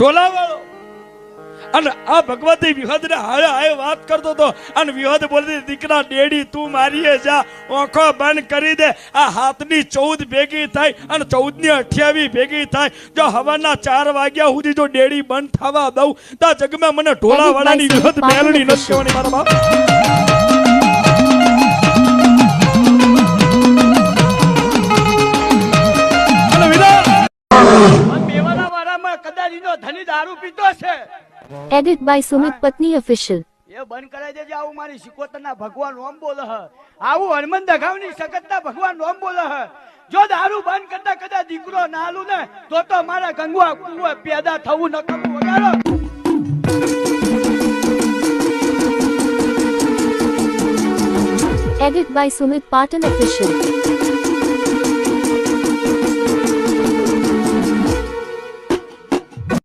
ઢોલાવાળો અને આ ભગવતી વિહદને હારે હારે વાત કરતો તો અને વિહદ બોલતી દીકરા ડેડી તું મારીએ જા ઓખો બંધ કરી દે આ હાથની 14 ભેગી થાય અને 14 ની 28 ભેગી થાય જો હવાના 4 વાગ્યા સુધી જો ડેડી બંધ થવા દઉં તો જગમાં મને ઢોલાવાળાની વિહદ મેલડી નથી કહેવાની મારા બાપ ધની દારૂ પીતો છે Edit by Sumit Patni Official. એ બંધ કરાઈ દેજે આવું મારી સિકોતરના ભગવાન નામ બોલે હ આવું હનુમાન દગાવની સકતના ભગવાન નામ બોલે હ જો દારૂ બંધ કરતા કદાચ દીકરો નાલું ને તો મારા ગંગવા કુવા પેદા થવું ન કરું વગાડો Edit by Sumit Patan Official.